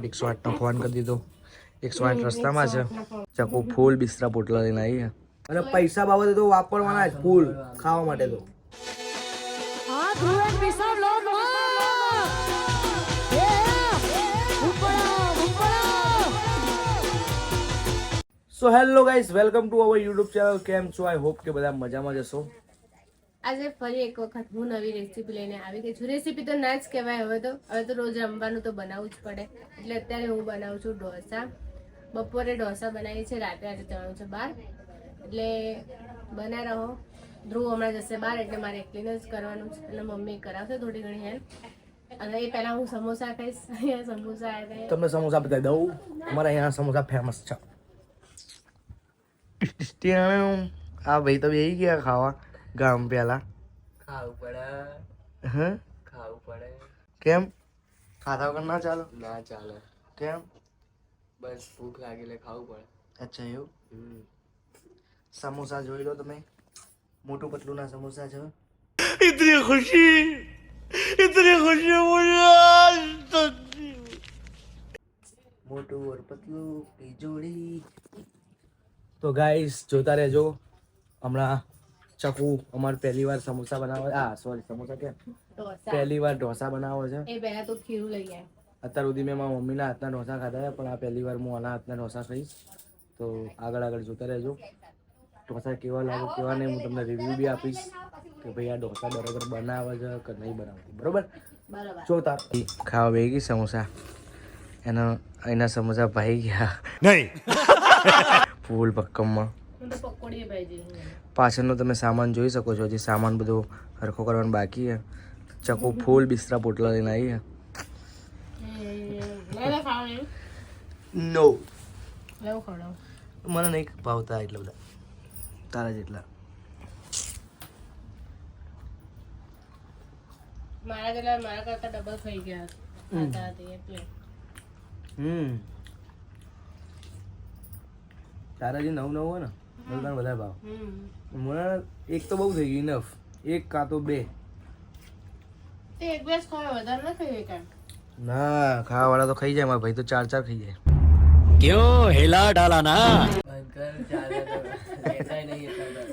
ફટાફટ 108નો ફોન કરી દીધો. 108 રસ્તામાં છે. ચકુ ફૂલ બિસ્તરા પોટલા લઈને આવી. અને પૈસા બાબતે તો વાપરવાના જ ફૂલ, ખાવા માટે તો. So hello guys, welcome to our YouTube channel. કેમ છો? આઈ હોપ કે બધા મજામાં જશો. આજે ફરી એક વખત હું નવી રેસીપી લઈને આવી ગઈ છું. રેસીપી તો ના જ કહેવાય, હવે તો રોજ જમવાનું તો બનાવવું જ પડે. એટલે અત્યારે હું બનાવું છું ઢોસા. બપોરે ઢોસા બનાવી છે, રાતે આજે જવાનું છે બહાર, એટલે બના રહો. ધ્રુવ હમણાં જશે બહાર, એટલે મારે એકલીને જ કરવાનું છે. એટલે મમ્મી કરાવશે થોડી ઘણી હેલ્પ. અને એ પહેલા હું સમોસા ખાઈશ. અહીંયા સમોસા આવ્યા. તમને સમોસા બતાવી દઉં. અમારા અહીંયા સમોસા ફેમસ છે. આ ભાઈ તો બેસી ગયા ખાવા. ગામ પેલા ખાવું પડે. હા, ખાવું પડે. કેમ ખાધા વગર ના ચાલો? ના ચાલે. કેમ? બસ ભૂખ લાગી એટલે ખાવું પડે. અચ્છા એવું. સમોસા જોઈ લો તમે, મોટું પતલું ના સમોસા છે. ઇતની ખુશી મોટું ઓર પતલું की जोड़ी. તો ગાઈસ જોતા રહેજો. હમણાં ચકુ અમારે પહેલી વાર સમોસા બનાવે. સમોસા કેમ ઢોસા. પહેલી વાર ઢોસા બનાવો છે. એ પહેલા તો ખીરું લઈ આવ્યા. અત્યાર સુધી મેં મારા મમ્મીના હાથના ઢોસા ખાધા છે, પણ આ પહેલી વાર હું આના હાથના ઢોસા ખાઈશ. તો આગળ જોતા રહેજો. ઢોસા કેવા લાગે કેવા નહીં, હું તમને રિવ્યૂ બી આપીશ કે ભાઈ આ ઢોસા બરાબર બનાવે છે કે નહીં બનાવતી. બરોબર? જોતા ખાવા બેસી ગઈ સમોસા. એના સમોસા ભાઈ ગયા નહીં ફૂલ ભક્કમમાં. પકોડી ભાઈ પાછળનો તમે સામાન જોઈ શકો છો. હજી સામાન બધો હરખો કરવાનો બાકી છે. ચકુ ફૂલ બિસ્તરા પોટલા લઈને આવી છે. નો, મને નહીં ભાવતા એટલા બધા તારા જેટલા. મારા કરતા ડબલ થઈ ગયા એટલે તારા જે નવું હોય ને મને વધારે ભાવ. મને એક તો બહુ થઈ ગયું, ઇનફ. એક કાં તો બે. એક ગ્લાસ ખાવા વધારે ના ખાઈએ કાં? ના, ખાવા વાળા તો ખાઈ જાય. મારા ભાઈ તો 4 ખાઈ જાય. क्यों हिला डाला ना? બંધ ચાલે તો લેતાય નહીં એટલા.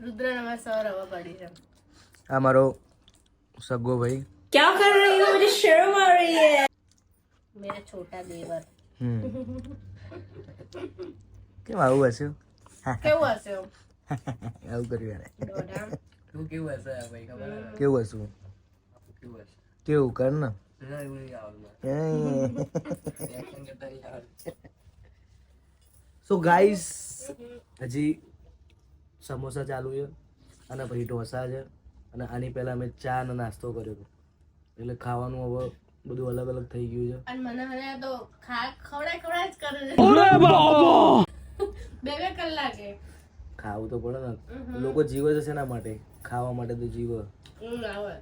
રુદ્ર નવા સર હવા પડી છે. આ મારો સગો ભાઈ. क्या कर रही हो? मुझे शर्म आ रही है. મેરા છોટા દેવર. કેમ આવું હશે? કેવું હશે? આવું કર્યું યાર. દોઢામ. તું કેવું હશે આ ભાઈ? ખબર હે? કેવું હશું? કેવું હશે? કેવું કર ને. ના, એવું નહીં આવડતું. Reaction કરતા નહીં આવડતું. સો ગાઈસ, હજી સમોસા ચાલુ છે અને પછી ઢોસા છે. અને આની પહેલા અમે ચા અને નાસ્તો કર્યો હતો. એટલે ખાવાનું હવે બધું અલગ અલગ થઈ ગયું છે. અને મને તો ખવડાય જ કરે છે. બે કલાકે ખાવું તો પડે ને. લોકો જીવે છે શેના માટે? ખાવા માટે તો જીવે. આવે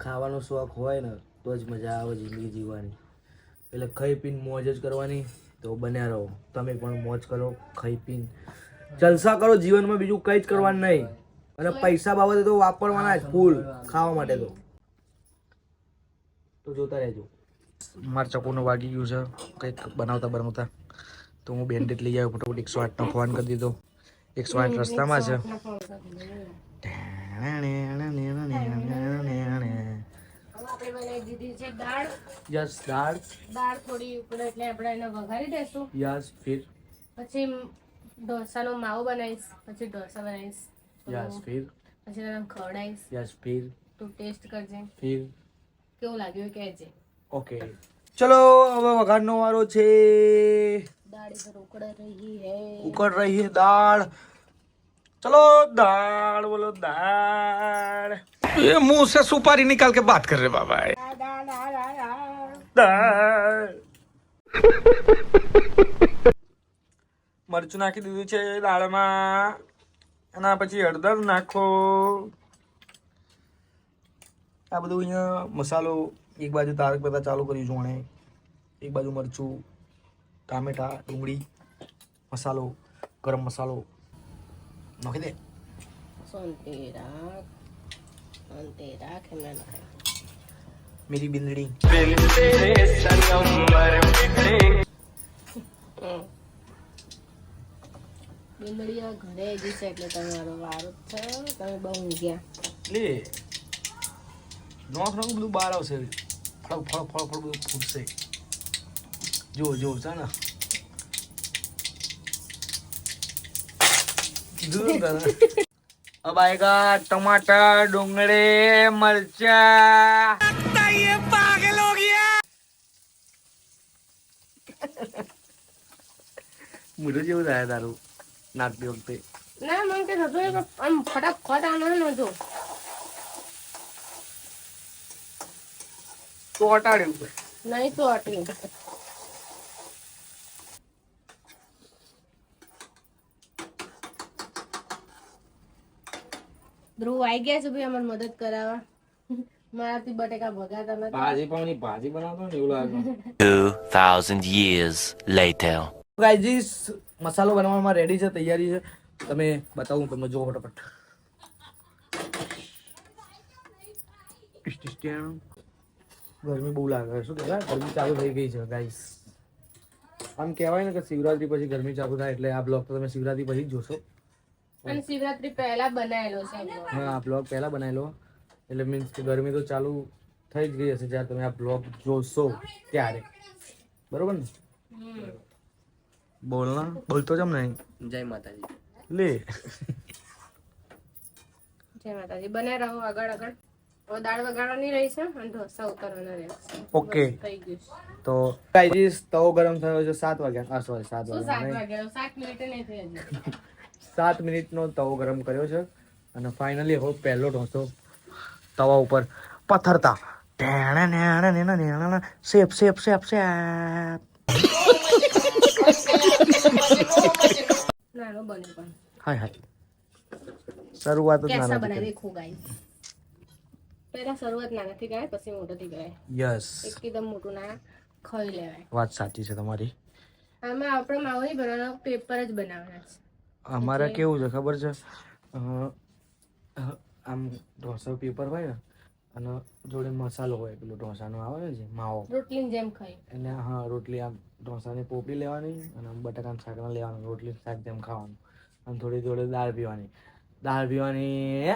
ખાવાનો શોખ હોય ને તો જ મજા આવે જિંદગી જીવવાની. એટલે ખાઈ પીને મોજ જ કરવાની. તો બન્યા રહો. તમે પણ મોજ કરો, ખાઈ પીને જલસા કરો જીવનમાં. બીજું કંઈ જ કરવાનું નહીં. અને પૈસા બાબતે તો વાપરવાના જ ફૂલ, ખાવા માટે તો. જોતા રહેજો. મારા ચકુનું વાગી ગયું છે કંઈક બનાવતા. તો હું બેન્ડેડ લઈ આવ્યો. ફટાફટ 108નો ફોન કરી દીધો. 108 રસ્તામાં છે. આપણે બનાવી દીધી છે દાળ. યસ, દાળ. દાળ થોડી ઉકળે એટલે આપણે એને વઘારી દેશું. યસ, ફિર. પછી ઢોસાનો માવો બનાવીશ. પછી ઢોસા બનાવીશ. યસ, ફિર. પછી તને ખવડાવીશ. યસ, ફિર. તું ટેસ્ટ કરજે, ફિર. કેવું લાગ્યું કહેજે. ઓકે, ચલો હવે વઘારનો વારો છે. દાળ ઇધર ઉકળ રહી હૈ. ઉકળ રહી है दाल. चलो दाल बोलो दाल. ये मुंह से सुपारी निकाल के बात कर रहे बाबा. દાળ. મરચું નાખી દીધું છે દાળમાં. એના પછી હળદર નાખો. આ બધું અહીંયા મસાલો. એક બાજુ તારક મહેતા ચાલુ કરીશું અને એક બાજુ મરચું, ટામેટા, ડુંગળી, મસાલો, ગરમ મસાલો નાખી દે. સોનતી રાખ એમને નાખે. मेरी बिंदड़ी બિંદડીઓ ઘરે આવી છે એટલે તમારો વારો છે. તમે બહુ ઊંઘ્યા. લે નોખ નોખ બધું બહાર આવશે. ફળ ફળ ફળ ફળ બધું ફૂટશે. જો જો છે ને કીધું તને. अब आएगा टमाटर डोंगरे मरचा. ये पागल हो गया. मुझे જેવું થાય તારું નાખતી વખતે. ના મને કે થતું હોય કે આમ ફટાફટ આનો નતો. તો હટાડ્યું. નહીં તો અટલી. ધ્રુવ આવી ગયા છે ભાઈ અમારે મદદ કરાવવા. મારાથી બટેકા ભગાતા નથી. ભાજી પાવની ભાજી બનાવતો ને એવું લાગે. 2000 years later. ગાઈઝ મસાલો બનાવવામાં રેડી છે, તૈયારી છે. તમે બતાવું તમને જો ફટાફટ. ગરમી બહુ લાગે શું કહેવાય, ગરમી ચાલુ થઈ ગઈ છે ગાઈઝ. આમ કહેવાય ને કે શિવરાત્રી પછી ગરમી ચાલુ થાય એટલે આ બ્લોગ તો તમે શિવરાત્રી પછી જ જોશો. અને શિવરાત્રી પહેલા બનાવેલો છે. હા આ બ્લોગ પહેલા બનાવેલો એટલે મીન્સ કે ગરમી તો ચાલુ થઈ જ ગઈ હશે જ્યારે તમે આ બ્લોગ જોશો ત્યારે, બરોબર ને? બોલના બોલતો જમ નહીં. જય માતાજી. લે જય માતાજી. બને રહો આગળ આગળ. હવે દાળ વગાડવાની રહી છે અને ઢોસા ઉતારવાના રહેશે. ઓકે થઈ ગયું છે. તો ગાઈઝ તવો ગરમ થયો છે 7 વાગ્યા. સોરી 7 શું 7 વાગ્યા વાગ્યા? 7 મિનિટ નહીં થઈ હજી. 7 મિનિટનો તવો ગરમ કર્યો છે અને ફાઇનલી હવે પહેલો ઢોસો તવા ઉપર પથરતા શેપ શેપ શેપ શેપ. નાનો બને પણ હાય હાય શરૂઆત જ કેસા નાના બનાવી ખો ગાઈ. પહેલા શરૂઆત નાનાથી કરાય પછી મોટોથી કરાય. યસ એકદમ મોટું ના ખાઈ લેવાય. વાત સાચી છે તમારી. આમાં આપણે માવો નહીં બનાવવાનો, પેપર જ બનાવવાના છે. અમારે કેવું છે ખબર છે, આમ ઢોસા પેપર હોય ને અને જોડે મસાલો હોય પેલો ઢોસાનો આવે ને જે માવો, રોટલીની જેમ ખાઈ. એટલે હા રોટલી આમ ઢોસાની પોપડી લેવાની અને બટાકાનું શાક લેવાનું, રોટલી શાક જેમ ખાવાનું અને થોડી જોડે દાળ પીવાની. દાળ પીવાની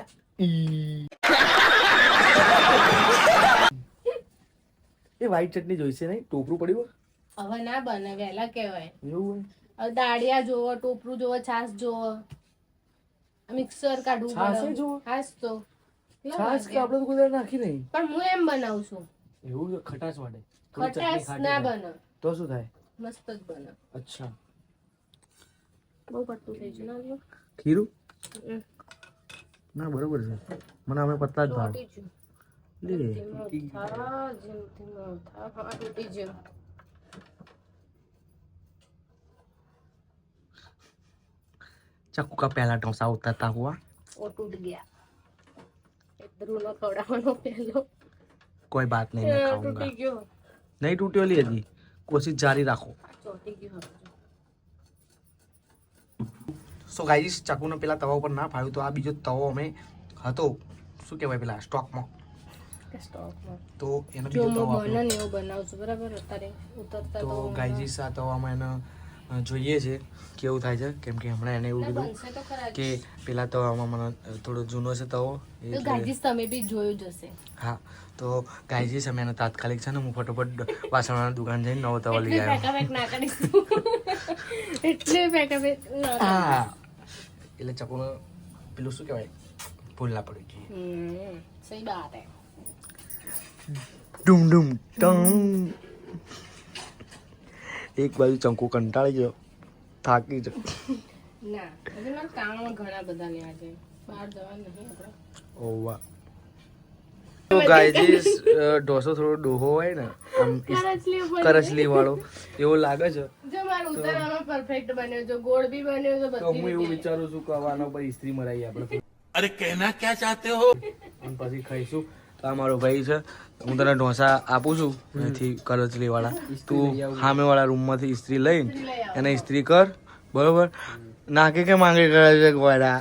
એ વ્હાઈટ ચટણી જોઈશે નહીં, ટોપરું પડ્યું હવે ના બને, વહેલા કહેવાય. એવું હવે દાળિયા જોવો, ટોપરું જોવો, છાશ જોવો, મિક્સર કાઢવું છાશ પડે. જોવો? છાશ તો છાશ કે આપણે તો કોઈ નાખી નહીં. પણ હું એમ બનાવું છું. એવું છે ખટાશ માટે થોડી ચટણી ખટાશ ખાટી ના થાય. બને, તો શું થાય? મસ્ત જ બને. અચ્છા બહુ પડતું થઈ ગયું ના લ્યો. ખીરું હમ. ના બરોબર છે, મને અમે પતલા જ ભાવ. તૂટી ગયું. લે ધીમો થા, ધીમો થા. હા, તૂટી ગયું. चाकू का पहला डोसा उतरता हुआ ઓ તૂટ ગયા. એ ધ્રુવનો ખવડાવવાનો પહેલો कोई बात नहीं मैं खाऊंगा. તૂટી ગયો. नहीं टूटी ली हजी, कोशिश जारी રાખો. ચોટી ગયું હવે. સો ગાઈસ ચાકુનો પેલા તવા ઉપર ના ફાવ્યું તો આ બીજો તવો અમે હતો શું કહેવાય પેલા સ્ટોકમાં, સ્ટોકમાં તો એનો જો બીજો તવો હું આપ્યો. બને ને એવું બનાવું છું બરાબર. અત્યારે ઉતરતા તો તો ગાઈસ આ તવામાં એને જોઈએ છે કેવું થાય છે, કેમ કે હમણાં એને એવું કીધું બનશે તો ખરા જ. કે પેલા તવામાં મને થોડો જૂનો છે તવો તો એટલે ગાઈઝીસ તમે બી જોયું જ હશે. હા તો ગાઈજીસ અમે એને તાત્કાલિક છે ને હું ફટોફટ વાસણની દુકાન જઈને નવો તવો લઈ એટલે આવ્યો. પેકાપેક ના કરીશું. એટલે પેકાપેક ના કરીશું. હા એટલે ચકુનો પેલું શું કહેવાય ભૂલ ના પડી ગઈ. સહી બાત હે. ડુમ ડુમ ટંગ. એક બાજુ ચંકુ કંટાળી ગયો, થાકી ગયો. ના હજી મારા કામમાં ઘણા બધા લ્યા છે, બહાર જવાનું નહીં આપણે. ઓવા તો ગાઈજીસ ઢોસો થોડો ડોહો હોય ને આમ કરચલી બની. કરચલી વાળો એવો લાગે છે. જો મારો ઉતારવામાં પરફેક્ટ બન્યો છે, ગોળ બી બન્યો છે, તો બધી હું એવું રીતે. વિચારું છું કે આના પર ઇસ્ત્રી મરાઈએ આપણે अरे कहना क्या चाहते हो? અને પછી ખાઈશું. તો આ મારો ભાઈ છે, હું તને ઢોસા આપું છું અહીંથી કરચલી વાળા, તું સામે વાળા રૂમમાંથી ઇસ્ત્રી લઈને એને ઇસ્ત્રી કર, બરોબર? નાખે કે માંગે કરે છે ગોળા.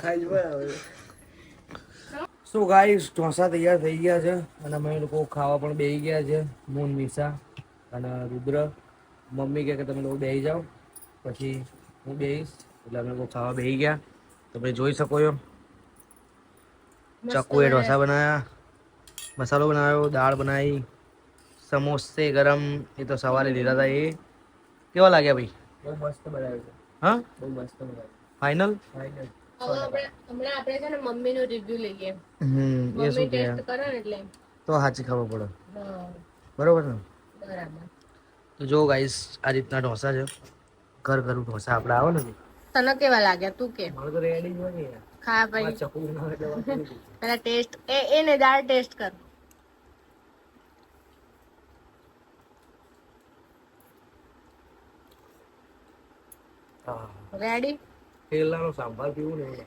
સો ગાઈસ ઢોસા તૈયાર થઈ ગયા છે અને અમે લોકો ખાવા પણ બેસી ગયા છે. મૂન, નિશા અને રુદ્ર. મમ્મી કહે કે તમે લોકો બેસી જાઓ, પછી હું બેસીશ. એટલે અમે લોકો ખાવા બેસી ગયા. તમે જોઈ શકો છો. ચક્કુએ ઢોસા બનાવ્યા, મસાલો બનાવ્યો, દાળ બનાવી, સમોસે ગરમ એ તો સવારે લીધા હતા. એ કેવા લાગ્યા ભાઈ? બહુ મસ્ત બનાવ્યું છે. હા, બહુ મસ્ત બનાવ્યું. ફાઇનલ. ફાઇનલ. હમણાં આપણે છે ને મમ્મીનો રિવ્યુ લઈએ. એ મમ્મી શું કે ટેસ્ટ કરે ને એટલે તો સાચી ખબર પડે. હા, બરોબર ને? બરાબર. તો જો ગાઈસ આ રીતના ઢોસા છે. ઘરું ઢોસા આપણે આવે ને તને કેવા લાગ્યા તું કે? મારે તો રેડી જ હોય ને યાર. ખા ભાઈ, ચકુ બનાવે એટલે વાત નથી. પેલા ટેસ્ટ એને દાળ ટેસ્ટ કર. હા, રેડી? કેરલાનો સાંભાર પીવું ને એવું.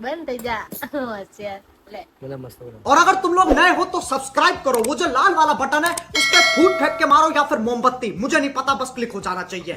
બંધ થઈ જા હોશિયાર. લે બધા મસ્ત બનાવે. और अगर तुम लोग नए हो तो सब्सक्राइब करो, वो जो लाल वाला बटन है उस पर फूट फेंक के मारो या फिर मोमबत्ती, मुझे नहीं पता, बस क्लिक हो जाना चाहिए.